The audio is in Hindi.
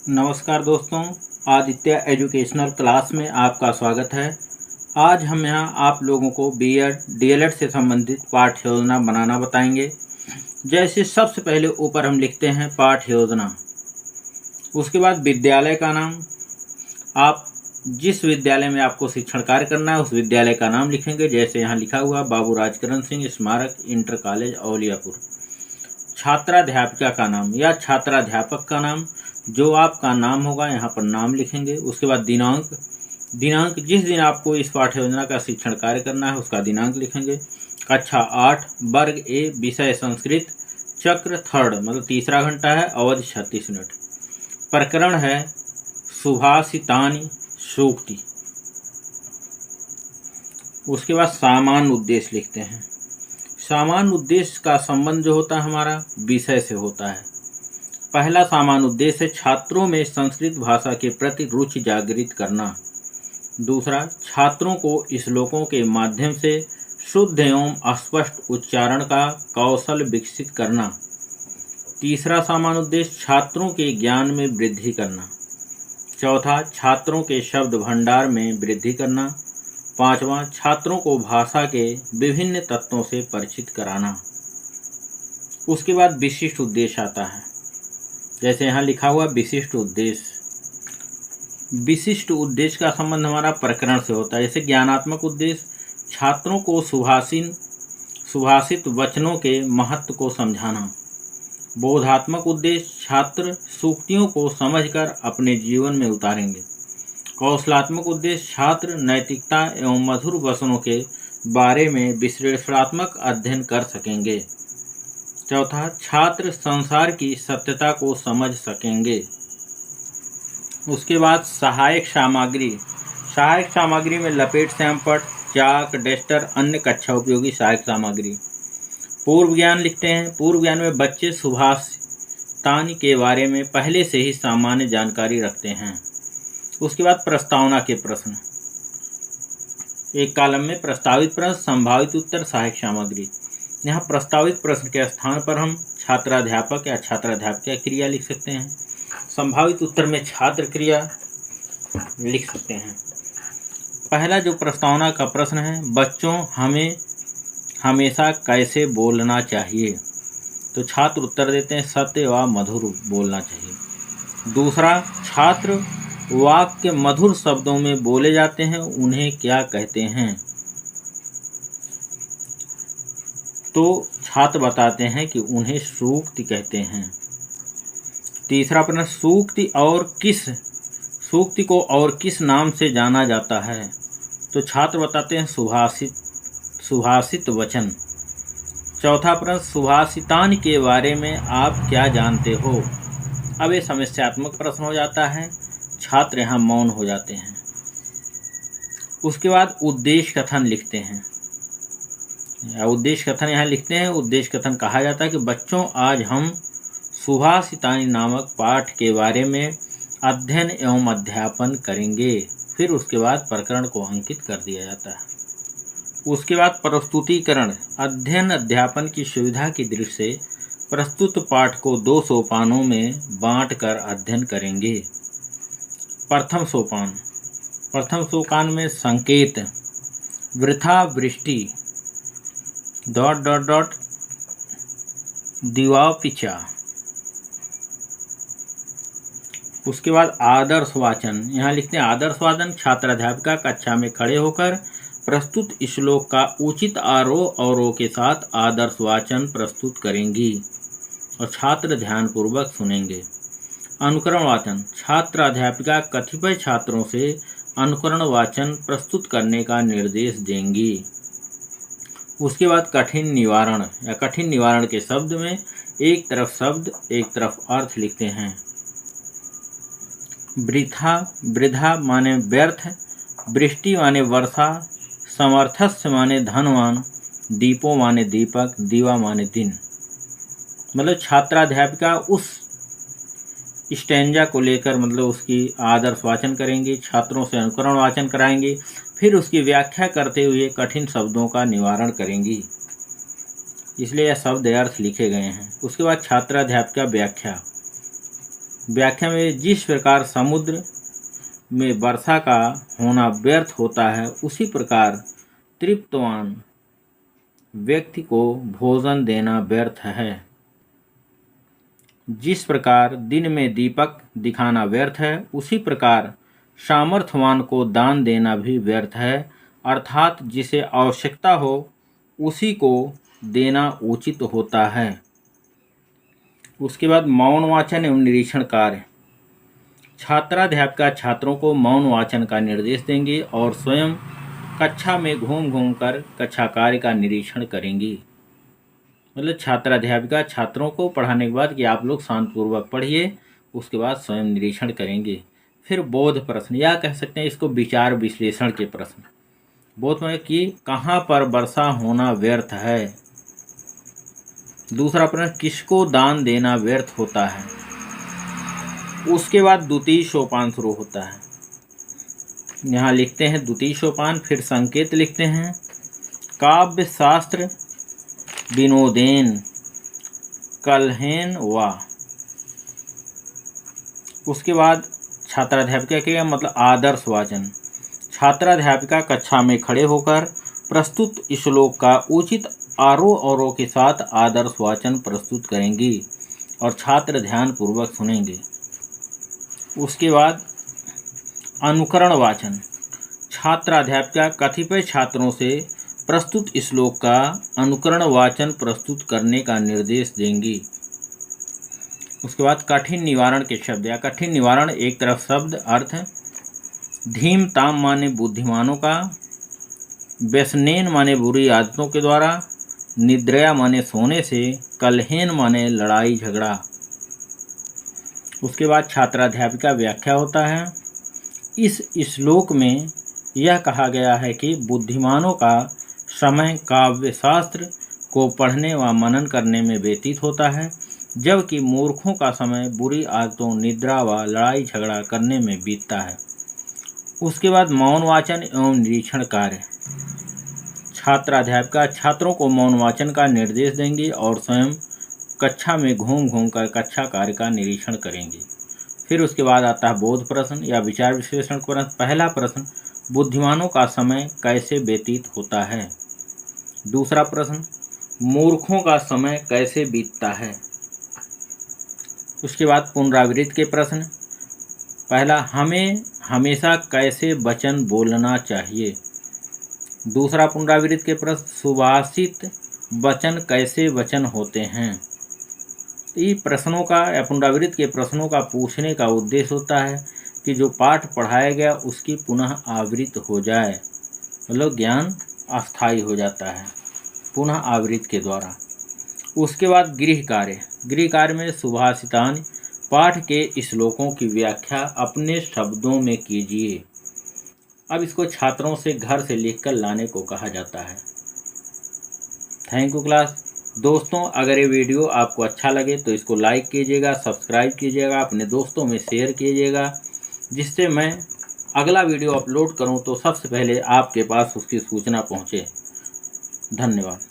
नमस्कार दोस्तों, आदित्य एजुकेशनल क्लास में आपका स्वागत है। आज हम यहाँ आप लोगों को बीएड डीएलएड से संबंधित पाठ्य योजना बनाना बताएंगे। जैसे सबसे पहले ऊपर हम लिखते हैं पाठ्य योजना, उसके बाद विद्यालय का नाम, आप जिस विद्यालय में आपको शिक्षण कार्य करना है उस विद्यालय का नाम लिखेंगे। जैसे यहाँ लिखा हुआ बाबू राजकरण सिंह स्मारक इंटर कॉलेज औलियापुर। छात्राध्यापिका का नाम या छात्राध्यापक का नाम, जो आपका नाम होगा यहाँ पर नाम लिखेंगे। उसके बाद दिनांक जिस दिन आपको इस पाठ्य योजना का शिक्षण कार्य करना है उसका दिनांक लिखेंगे। कक्षा 8 वर्ग ए, विषय संस्कृत, चक्र थर्ड मतलब तीसरा घंटा है, अवधि 36 मिनट। प्रकरण है सुभाषितानि सूक्ति। उसके बाद सामान्य उद्देश्य लिखते हैं। सामान्य उद्देश्य का संबंध जो होता है हमारा विषय से होता है। पहला सामान्य उद्देश्य है छात्रों में संस्कृत भाषा के प्रति रुचि जागृत करना। दूसरा, छात्रों को श्लोकों के माध्यम से शुद्ध एवं स्पष्ट उच्चारण का कौशल विकसित करना। तीसरा सामान्य उद्देश्य छात्रों के ज्ञान में वृद्धि करना। चौथा, छात्रों के शब्द भंडार में वृद्धि करना। पांचवा, छात्रों को भाषा के विभिन्न तत्वों से परिचित कराना। उसके बाद विशिष्ट उद्देश्य आता है। जैसे यहाँ लिखा हुआ विशिष्ट उद्देश्य। विशिष्ट उद्देश्य का संबंध हमारा प्रकरण से होता है। जैसे ज्ञानात्मक उद्देश्य छात्रों को सुभाषित वचनों के महत्व को समझाना। बोधात्मक उद्देश्य छात्र सूक्तियों को समझकर अपने जीवन में उतारेंगे। कौशलात्मक उद्देश्य छात्र नैतिकता एवं मधुर वचनों के बारे में विश्लेषणात्मक अध्ययन कर सकेंगे। चौथा, छात्र संसार की सत्यता को समझ सकेंगे। उसके बाद सहायक सामग्री। सहायक सामग्री में लपेट, सैमपट, चाक, डस्टर, अन्य कक्षा उपयोगी सहायक सामग्री। पूर्व ज्ञान लिखते हैं। पूर्व ज्ञान में बच्चे सुभाषितानि के बारे में पहले से ही सामान्य जानकारी रखते हैं। उसके बाद प्रस्तावना के प्रश्न। एक कॉलम में प्रस्तावित प्रश्न, संभावित उत्तर, सहायक सामग्री। यहाँ प्रस्तावित प्रश्न के स्थान पर हम छात्राध्यापक या छात्राध्यापिका क्रिया लिख सकते हैं। संभावित उत्तर में छात्र क्रिया लिख सकते हैं। पहला जो प्रस्तावना का प्रश्न है, बच्चों हमें हमेशा कैसे बोलना चाहिए? तो छात्र उत्तर देते हैं सत्य व मधुर बोलना चाहिए। दूसरा, छात्र वाक्य मधुर शब्दों में बोले जाते हैं, उन्हें क्या कहते हैं? तो छात्र बताते हैं कि उन्हें सूक्ति कहते हैं। तीसरा प्रश्न, सूक्ति को और किस नाम से जाना जाता है? तो छात्र बताते हैं सुभाषित वचन। चौथा प्रश्न, सुभाषितानि के बारे में आप क्या जानते हो? अब ये समस्यात्मक प्रश्न हो जाता है, छात्र यहाँ मौन हो जाते हैं। उसके बाद उद्देश्य कथन लिखते हैं। उद्देश्य कथन यहाँ लिखते हैं। उद्देश्य कथन कहा जाता है कि बच्चों आज हम सुभाषितानि नामक पाठ के बारे में अध्ययन एवं अध्यापन करेंगे। फिर उसके बाद प्रकरण को अंकित कर दिया जाता है। उसके बाद प्रस्तुतिकरण। अध्ययन अध्यापन की सुविधा की दृष्टि से प्रस्तुत पाठ को 2 सोपानों में बांटकर अध्ययन करेंगे। प्रथम सोपान में संकेत, वृथा वृष्टि, ... दिवापिचा। उसके बाद आदर्श वाचन। यहाँ लिखते हैं आदर्श वाचन छात्राध्यापिका कक्षा में खड़े होकर प्रस्तुत श्लोक का उचित आरोह अवरोह के साथ आदर्श वाचन प्रस्तुत करेंगी और छात्र ध्यानपूर्वक सुनेंगे। अनुकरण वाचन छात्राध्यापिका कतिपय छात्रों से अनुकरण वाचन प्रस्तुत करने का निर्देश देंगी। उसके बाद कठिन निवारण या कठिन निवारण के शब्द में एक तरफ शब्द एक तरफ अर्थ लिखते हैं। वृथा माने व्यर्थ, वृष्टि माने वर्षा, समर्थस्य माने धनवान, दीपो माने दीपक, दीवा माने दिन। मतलब छात्राध्यापिका उस स्टैंजा को लेकर मतलब उसकी आदर्श वाचन करेंगी, छात्रों से अनुकरण वाचन कराएंगी, फिर उसकी व्याख्या करते हुए कठिन शब्दों का निवारण करेंगी। इसलिए यह शब्द अर्थ लिखे गए हैं। उसके बाद छात्राध्यापिका व्याख्या। व्याख्या में जिस प्रकार समुद्र में वर्षा का होना व्यर्थ होता है, उसी प्रकार तृप्तवान व्यक्ति को भोजन देना व्यर्थ है। जिस प्रकार दिन में दीपक दिखाना व्यर्थ है, उसी प्रकार सामर्थ्यवान को दान देना भी व्यर्थ है, अर्थात जिसे आवश्यकता हो उसी को देना उचित होता है। उसके बाद मौन वाचन एवं निरीक्षण कार्य। छात्राध्यापिका छात्रों को मौन वाचन का निर्देश देंगी और स्वयं कक्षा में घूम घूम कर कक्षा कार्य का निरीक्षण करेंगी। मतलब छात्राध्यापिका छात्रों को पढ़ाने के बाद कि आप लोग शांतपूर्वक पढ़िए, उसके बाद स्वयं निरीक्षण करेंगे। फिर बोध प्रश्न, या कह सकते हैं इसको विचार विश्लेषण के प्रश्न। बोध में कि कहाँ पर वर्षा होना व्यर्थ है। दूसरा प्रश्न, किसको दान देना व्यर्थ होता है। उसके बाद द्वितीय सोपान शुरू होता है। यहाँ लिखते हैं द्वितीय सोपान, फिर संकेत लिखते हैं काव्य शास्त्र विनोदेन कलहेन वा। उसके बाद छात्राध्यापिका के मतलब आदर्श वाचन। छात्राध्यापिका कक्षा में खड़े होकर प्रस्तुत श्लोक का उचित आरोह के साथ आदर्श वाचन प्रस्तुत करेंगी और छात्र ध्यान पूर्वक सुनेंगे। उसके बाद अनुकरण वाचन। छात्राध्यापिका कतिपय छात्रों से प्रस्तुत श्लोक का अनुकरण वाचन प्रस्तुत करने का निर्देश देंगी। उसके बाद कठिन निवारण के शब्द या कठिन निवारण एक तरफ शब्द अर्थ धीम ताम माने बुद्धिमानों का, व्यसनेन माने बुरी आदतों के द्वारा, निद्रया माने सोने से, कलहेन माने लड़ाई झगड़ा। उसके बाद छात्राध्यापिका व्याख्या होता है। इस श्लोक में यह कहा गया है कि बुद्धिमानों का समय काव्य शास्त्र को पढ़ने व मनन करने में व्यतीत होता है, जबकि मूर्खों का समय बुरी आदतों, निद्रा व लड़ाई झगड़ा करने में बीतता है। उसके बाद मौन वाचन एवं निरीक्षण कार्य। छात्राध्यापिका छात्रों को मौन वाचन का निर्देश देंगी और स्वयं कक्षा में घूम घूम कर कक्षा कार्य का निरीक्षण करेंगी। फिर उसके बाद आता है बोध प्रश्न या विचार विश्लेषण प्रश्न। पहला प्रश्न, बुद्धिमानों का समय कैसे व्यतीत होता है। दूसरा प्रश्न, मूर्खों का समय कैसे बीतता है। उसके बाद पुनरावृत्ति के प्रश्न। पहला, हमें हमेशा कैसे वचन बोलना चाहिए। दूसरा पुनरावृत्ति के प्रश्न, सुभाषित वचन कैसे वचन होते हैं। ये प्रश्नों का या पुनरावृत्ति के प्रश्नों का पूछने का उद्देश्य होता है कि जो पाठ पढ़ाया गया उसकी पुनः आवृत्ति हो जाए, मतलब ज्ञान अस्थायी हो जाता है पुनः आवृत्ति के द्वारा। उसके बाद गृह कार्य। गृह कार्य में सुभाषितानि, पाठ के श्लोकों की व्याख्या अपने शब्दों में कीजिए। अब इसको छात्रों से घर से लिखकर लाने को कहा जाता है। Thank you class. दोस्तों, अगर ये वीडियो आपको अच्छा लगे तो इसको लाइक कीजिएगा, सब्सक्राइब कीजिएगा, अपने दोस्तों में शेयर कीजिएगा, जिससे मैं अगला वीडियो अपलोड करूं तो सबसे पहले आपके पास उसकी सूचना पहुंचे। धन्यवाद।